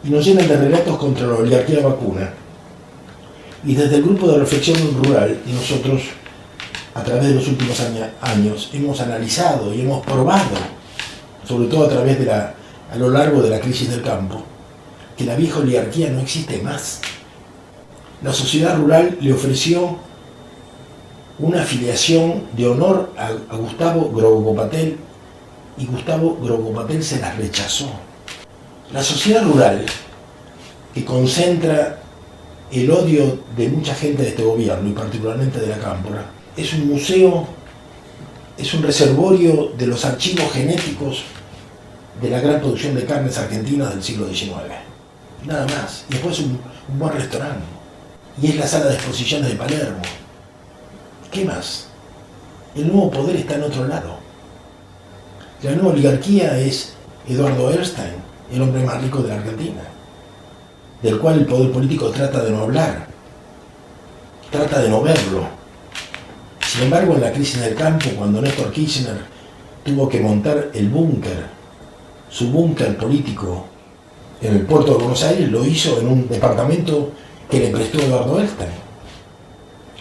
y nos llenan de relatos contra la oligarquía vacuna. Y desde el grupo de reflexión rural, nosotros, a través de los últimos años, hemos analizado y hemos probado, sobre todo a lo largo de la crisis del campo, que la vieja oligarquía no existe más. La sociedad rural le ofreció una afiliación de honor a Gustavo Grobopatel, y Gustavo Grobopatel se las rechazó. La sociedad rural, que concentra el odio de mucha gente de este gobierno, y particularmente de la Cámpora, es un museo, es un reservorio de los archivos genéticos de la gran producción de carnes argentinas del siglo XIX. Nada más. Y después un buen restaurante. Y es la sala de exposiciones de Palermo. ¿Qué más? El nuevo poder está en otro lado. La nueva oligarquía es Eduardo Erstein, el hombre más rico de la Argentina, del cual el poder político trata de no hablar, trata de no verlo. Sin embargo, en la crisis del campo, cuando Néstor Kirchner tuvo que montar el búnker, su búnker político en el puerto de Buenos Aires, lo hizo en un departamento que le prestó Eduardo Erstein.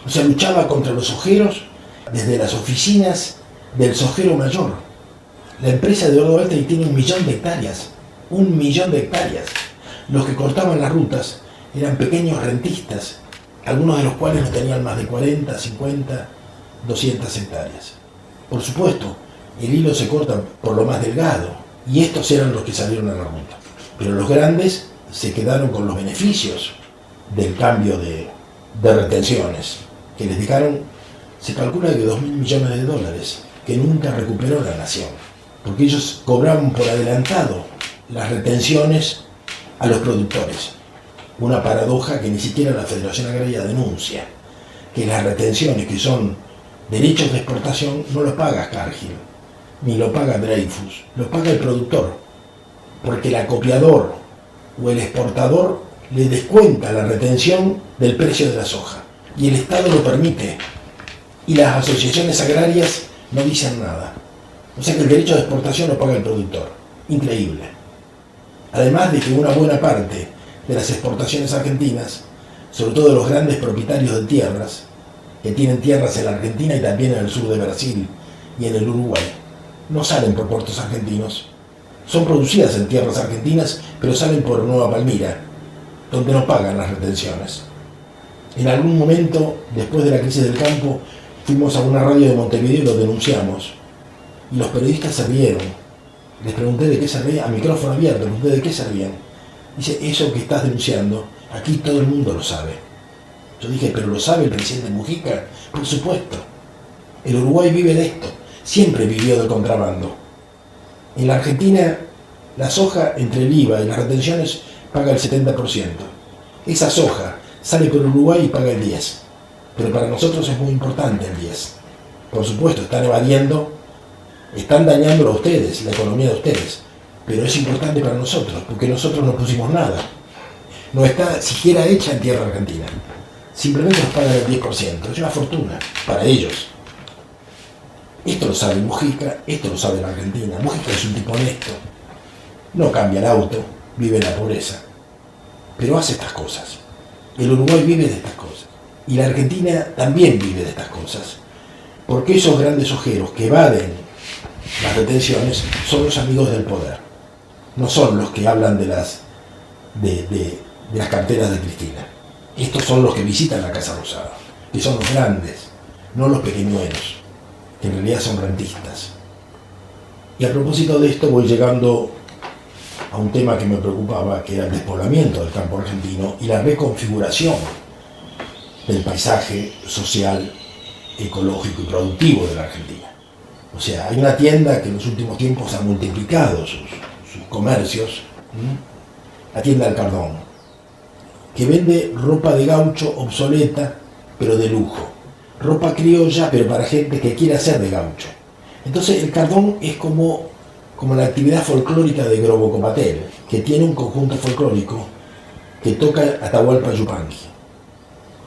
O sea, luchaba contra los sojeros desde las oficinas del sojero mayor. La empresa de Eduardo Erstein tiene 1 millón de hectáreas. 1 millón de hectáreas. Los que cortaban las rutas eran pequeños rentistas, algunos de los cuales no tenían más de 40, 50, 200 hectáreas. Por supuesto, el hilo se corta por lo más delgado, y estos eran los que salieron a la ruta. Pero los grandes se quedaron con los beneficios del cambio de retenciones, que les dejaron, se calcula que $2.000 millones, que nunca recuperó la nación, porque ellos cobraban por adelantado las retenciones a los productores. Una paradoja que ni siquiera la Federación Agraria denuncia, que las retenciones, que son derechos de exportación, no los paga Cargill, ni lo paga Dreyfus, los paga el productor, porque el acopiador o el exportador le descuenta la retención del precio de la soja, y el Estado lo permite, y las asociaciones agrarias no dicen nada. O sea que el derecho de exportación lo paga el productor. Increíble. Además de que una buena parte de las exportaciones argentinas, sobre todo de los grandes propietarios de tierras, que tienen tierras en la Argentina y también en el sur de Brasil y en el Uruguay, no salen por puertos argentinos. Son producidas en tierras argentinas, pero salen por Nueva Palmira, donde no pagan las retenciones. En algún momento, después de la crisis del campo, fuimos a una radio de Montevideo y lo denunciamos. Y los periodistas se rieron. Les pregunté de qué se reían, a micrófono abierto, les pregunté de qué se reían. Dice, eso que estás denunciando, aquí todo el mundo lo sabe. Yo dije, ¿pero lo sabe el presidente Mujica? Por supuesto. El Uruguay vive de esto, siempre vivió del contrabando. En la Argentina, la soja, entre el IVA y las retenciones, paga el 70%. Esa soja sale por Uruguay y paga el 10%. Pero para nosotros es muy importante el 10%. Por supuesto, están evadiendo, están dañándolo a ustedes, la economía de ustedes. Pero es importante para nosotros, porque nosotros no pusimos nada. No está siquiera hecha en tierra argentina. Simplemente nos pagan el 10%. Es una fortuna para ellos. Esto lo sabe Mujica, esto lo sabe la Argentina. Mujica es un tipo honesto. No cambia el auto, vive en la pobreza. Pero hace estas cosas. El Uruguay vive de estas cosas. Y la Argentina también vive de estas cosas. Porque esos grandes ojeros que evaden las retenciones son los amigos del poder. No son los que hablan de las carteras de Cristina. Estos son los que visitan la Casa Rosada, que son los grandes, no los pequeñuelos, que en realidad son rentistas. Y a propósito de esto voy llegando a un tema que me preocupaba, que era el despoblamiento del campo argentino y la reconfiguración del paisaje social, ecológico y productivo de la Argentina. O sea, hay una tienda que en los últimos tiempos ha multiplicado sus comercios, la tienda del Cardón, que vende ropa de gaucho obsoleta, pero de lujo. Ropa criolla, pero para gente que quiere hacer de gaucho. Entonces el Cardón es como la actividad folclórica de Grobopatel, que tiene un conjunto folclórico que toca Atahualpa Yupanqui.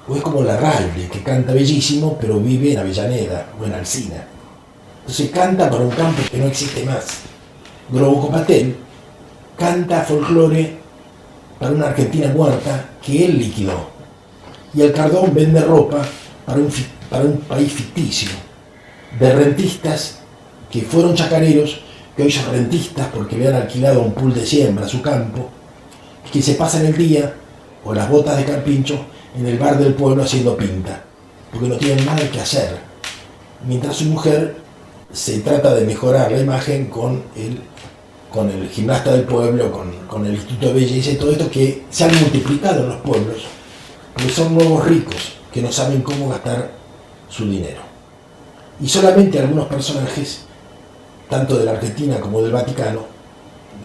O es como la Ralde, que canta bellísimo, pero vive en Avellaneda o en Alsina. Entonces canta para un campo que no existe más. Grobopatel canta folclore para una Argentina muerta que él liquidó. Y el Cardón vende ropa para un país ficticio, de rentistas que fueron chacareros, que hoy son rentistas porque le han alquilado un pool de siembra a su campo, que se pasan el día, o las botas de carpincho, en el bar del pueblo haciendo pinta, porque no tienen nada que hacer. Mientras su mujer se trata de mejorar la imagen con el gimnasta del pueblo, con el Instituto de Belleza y todo esto que se han multiplicado en los pueblos, porque son nuevos ricos que no saben cómo gastar su dinero. Y solamente algunos personajes, tanto de la Argentina como del Vaticano,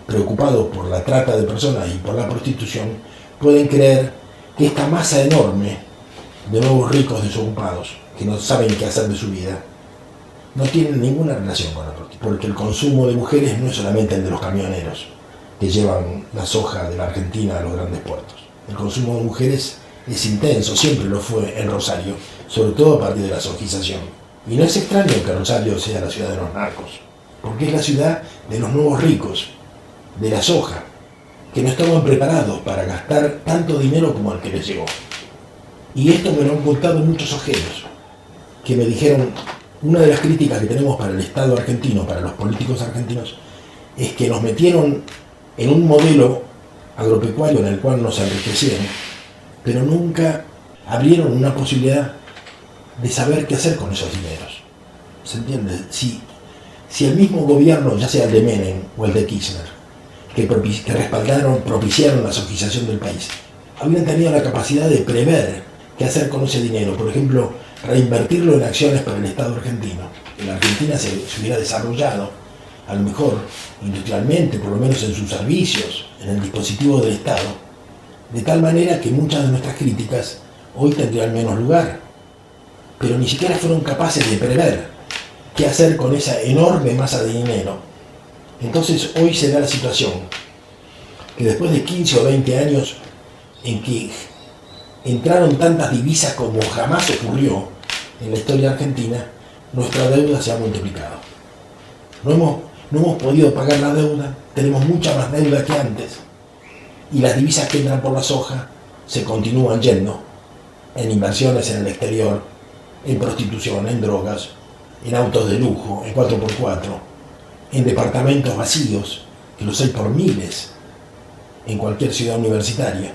preocupados por la trata de personas y por la prostitución, pueden creer que esta masa enorme de nuevos ricos desocupados, que no saben qué hacer de su vida, no tienen ninguna relación con la prostitución, porque el consumo de mujeres no es solamente el de los camioneros que llevan la soja de la Argentina a los grandes puertos. El consumo de mujeres es intenso, siempre lo fue en Rosario, sobre todo a partir de la sojización. Y no es extraño que Rosario sea la ciudad de los narcos, porque es la ciudad de los nuevos ricos, de la soja, que no estaban preparados para gastar tanto dinero como el que les llegó. Y esto me lo han contado muchos ojeros, que me dijeron, una de las críticas que tenemos para el Estado argentino, para los políticos argentinos, es que nos metieron en un modelo agropecuario en el cual nos enriquecieron, pero nunca abrieron una posibilidad de saber qué hacer con esos dineros. ¿Se entiende? Si el mismo gobierno, ya sea el de Menem o el de Kirchner, que respaldaron, propiciaron la sojización del país, habían tenido la capacidad de prever qué hacer con ese dinero, por ejemplo, reinvertirlo en acciones para el Estado argentino. En la Argentina se hubiera desarrollado, a lo mejor industrialmente, por lo menos en sus servicios, en el dispositivo del Estado, de tal manera que muchas de nuestras críticas hoy tendrían menos lugar. Pero ni siquiera fueron capaces de prever qué hacer con esa enorme masa de dinero. Entonces hoy se da la situación que después de 15 o 20 años en que entraron tantas divisas como jamás ocurrió en la historia argentina, nuestra deuda se ha multiplicado. No hemos podido pagar la deuda, tenemos mucha más deuda que antes, y las divisas que entran por la soja se continúan yendo en inversiones en el exterior, en prostitución, en drogas, en autos de lujo, en 4x4, en departamentos vacíos, que los hay por miles en cualquier ciudad universitaria,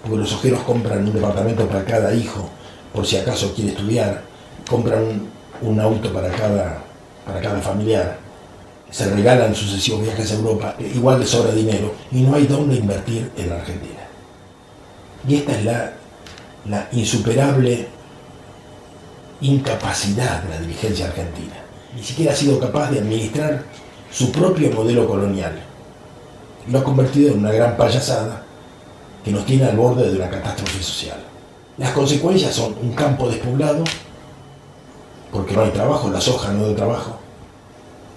porque los ojeros compran un departamento para cada hijo, por si acaso quiere estudiar, compran un auto para cada familiar, se regalan sucesivos viajes a Europa, igual les sobra dinero, y no hay dónde invertir en la Argentina. Y esta es la insuperable incapacidad de la dirigencia argentina. Ni siquiera ha sido capaz de administrar su propio modelo colonial. Lo ha convertido en una gran payasada que nos tiene al borde de una catástrofe social. Las consecuencias son un campo despoblado, porque no hay trabajo, la soja no da trabajo.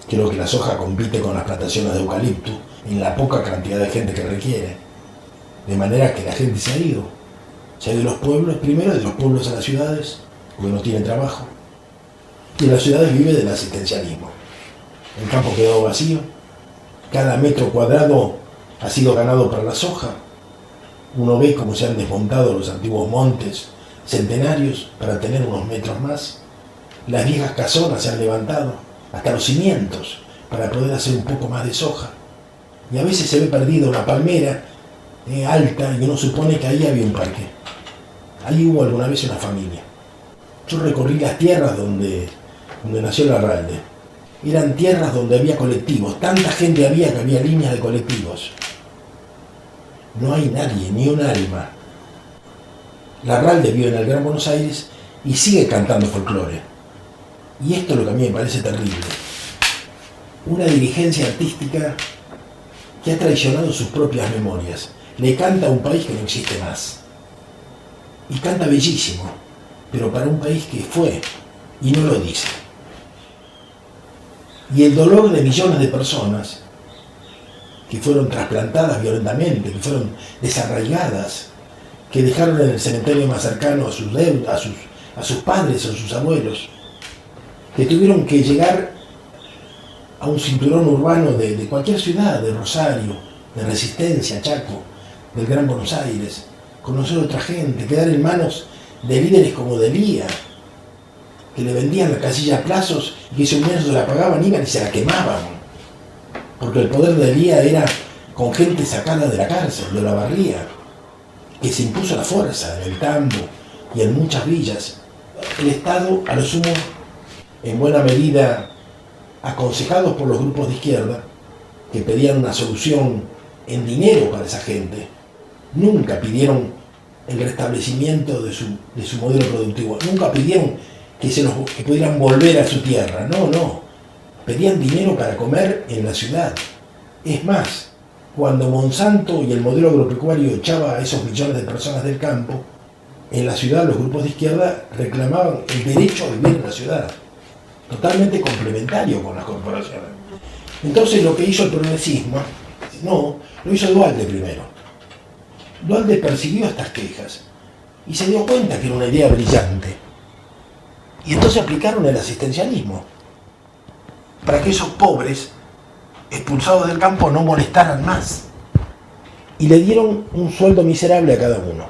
Creo que la soja compite con las plantaciones de eucalipto en la poca cantidad de gente que requiere. De manera que la gente se ha ido. Se ha ido de los pueblos, primero de los pueblos a las ciudades, porque no tienen trabajo. Y en las ciudades vive del asistencialismo. El campo quedó vacío. Cada metro cuadrado ha sido ganado para la soja. Uno ve cómo se han desmontado los antiguos montes centenarios para tener unos metros más. Las viejas casonas se han levantado, hasta los cimientos, para poder hacer un poco más de soja. Y a veces se ve perdida una palmera alta y uno supone que ahí había un parque. Ahí hubo alguna vez una familia. Yo recorrí las tierras donde nació Larralde. Eran tierras donde había colectivos. Tanta gente había que había líneas de colectivos. No hay nadie, ni un alma. Larralde vive en el Gran Buenos Aires y sigue cantando folclore. Y esto es lo que a mí me parece terrible. Una dirigencia artística que ha traicionado sus propias memorias. Le canta a un país que no existe más. Y canta bellísimo, pero para un país que fue y no lo dice. Y el dolor de millones de personas que fueron trasplantadas violentamente, que fueron desarraigadas, que dejaron en el cementerio más cercano a sus padres o a sus abuelos, que tuvieron que llegar a un cinturón urbano de cualquier ciudad, de Rosario, de Resistencia, Chaco, del Gran Buenos Aires, conocer a otra gente, quedar en manos de líderes como Delía, que le vendían la casilla a plazos y que si un mes se la pagaban iban y se la quemaban. Porque el poder de Delía era con gente sacada de la cárcel, de la barría, que se impuso la fuerza en el Tambo y en muchas villas. El Estado, a lo sumo, en buena medida aconsejados por los grupos de izquierda, que pedían una solución en dinero para esa gente, nunca pidieron el restablecimiento de su modelo productivo, nunca pidieron que pudieran volver a su tierra, no, pedían dinero para comer en la ciudad. Es más, cuando Monsanto y el modelo agropecuario echaba a esos millones de personas del campo, en la ciudad los grupos de izquierda reclamaban el derecho a vivir en la ciudad, totalmente complementario con las corporaciones. Entonces lo que hizo el progresismo, no, lo hizo Duhalde primero. Duhalde persiguió estas quejas y se dio cuenta que era una idea brillante. Y entonces aplicaron el asistencialismo para que esos pobres expulsados del campo no molestaran más. Y le dieron un sueldo miserable a cada uno.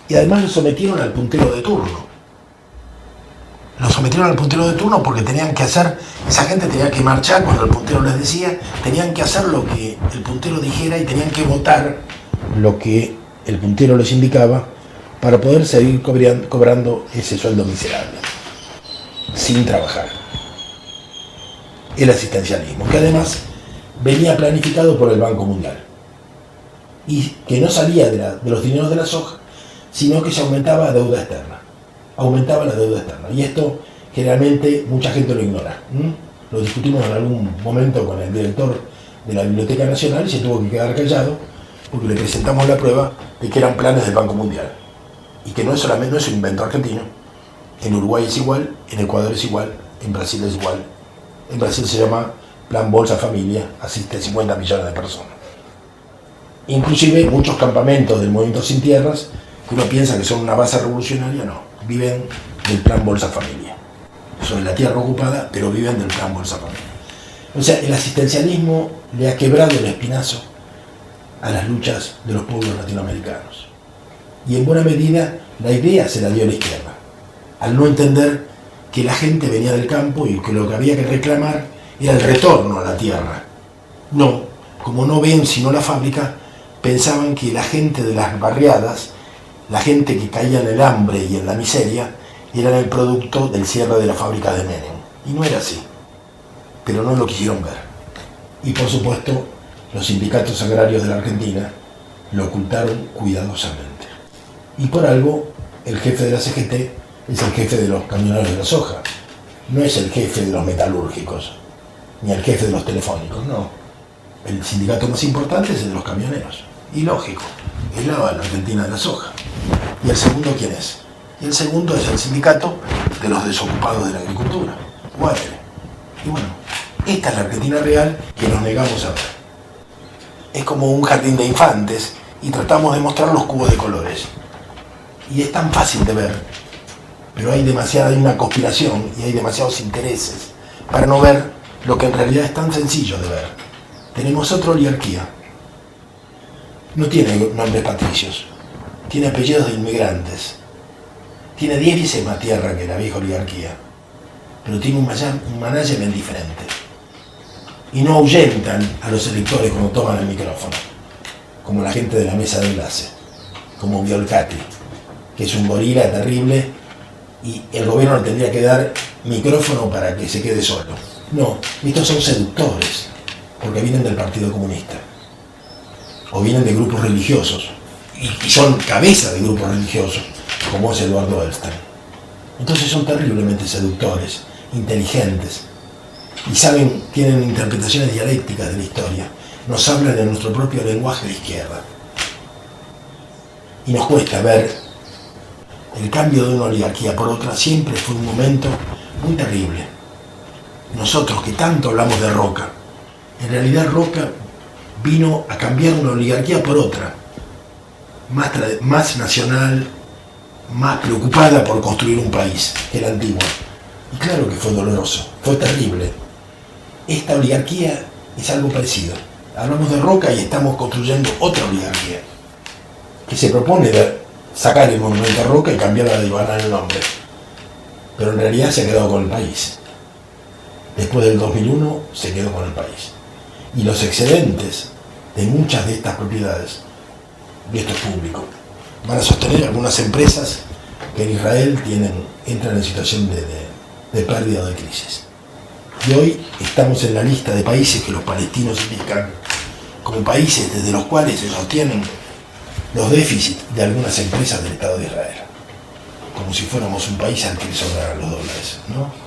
Y además lo sometieron al puntero de turno. Lo sometieron al puntero de turno porque tenían que hacer, esa gente tenía que marchar cuando el puntero les decía, tenían que hacer lo que el puntero dijera y tenían que votar lo que el puntero les indicaba para poder seguir cobrando ese sueldo miserable, sin trabajar. El asistencialismo, que además venía planificado por el Banco Mundial y que no salía de los dineros de la soja, sino que se aumentaba la deuda externa. Aumentaba la deuda externa. Y esto generalmente mucha gente lo ignora. Lo discutimos en algún momento con el director de la Biblioteca Nacional y se tuvo que quedar callado porque le presentamos la prueba de que eran planes del Banco Mundial. Y que no es solamente, no es un invento argentino. En Uruguay es igual, en Ecuador es igual, en Brasil es igual. En Brasil se llama Plan Bolsa Familia, asiste a 50 millones de personas. Inclusive muchos campamentos del Movimiento Sin Tierras, que uno piensa que son una base revolucionaria, no, viven del Plan Bolsa Familia. Sobre la tierra ocupada, pero viven del Plan Bolsa Familia. O sea, el asistencialismo le ha quebrado el espinazo a las luchas de los pueblos latinoamericanos. Y en buena medida la idea se la dio a la izquierda, al no entender que la gente venía del campo y que lo que había que reclamar era el retorno a la tierra. No, como no ven sino la fábrica, pensaban que la gente de las barriadas, la gente que caía en el hambre y en la miseria, eran el producto del cierre de la fábrica de Menem. Y no era así, pero no lo quisieron ver. Y por supuesto, los sindicatos agrarios de la Argentina lo ocultaron cuidadosamente. Y por algo, el jefe de la CGT es el jefe de los camioneros de la soja, no es el jefe de los metalúrgicos, ni el jefe de los telefónicos, no. El sindicato más importante es el de los camioneros. Y lógico, es la Argentina de la soja. ¿Y el segundo quién es? Y el segundo es el sindicato de los desocupados de la agricultura, UATRE. Y bueno, esta es la Argentina real que nos negamos a ver. Es como un jardín de infantes y tratamos de mostrar los cubos de colores. Y es tan fácil de ver, pero hay una conspiración y hay demasiados intereses para no ver lo que en realidad es tan sencillo de ver. Tenemos otra oligarquía. No tiene nombres patricios, tiene apellidos de inmigrantes, tiene 10 veces más tierra que la vieja oligarquía, pero tiene un management diferente. Y no ahuyentan a los electores cuando toman el micrófono, como la gente de la mesa de enlace, como Violcati, que es un gorila terrible y el gobierno le tendría que dar micrófono para que se quede solo. No, estos son seductores, porque vienen del Partido Comunista, o vienen de grupos religiosos, y son cabeza de grupos religiosos, como es Eduardo Elstein. Entonces son terriblemente seductores, inteligentes, y tienen interpretaciones dialécticas de la historia, nos hablan en nuestro propio lenguaje de izquierda. Y nos cuesta ver el cambio de una oligarquía por otra, siempre fue un momento muy terrible. Nosotros que tanto hablamos de Roca, en realidad Roca vino a cambiar una oligarquía por otra, más nacional, más preocupada por construir un país que la antigua. Y claro que fue doloroso, fue terrible. Esta oligarquía es algo parecido. Hablamos de Roca y estamos construyendo otra oligarquía que se propone sacar el monumento a Roca y cambiar a Ivana el nombre. Pero en realidad se ha quedado con el país. Después del 2001 se quedó con el país. Y los excedentes de muchas de estas propiedades, y esto es público, van a sostener algunas empresas que en Israel entran en situación de pérdida o de crisis. Y hoy estamos en la lista de países que los palestinos indican como países desde los cuales se sostienen los déficits de algunas empresas del Estado de Israel, como si fuéramos un país al que le sobraran los dólares, ¿no?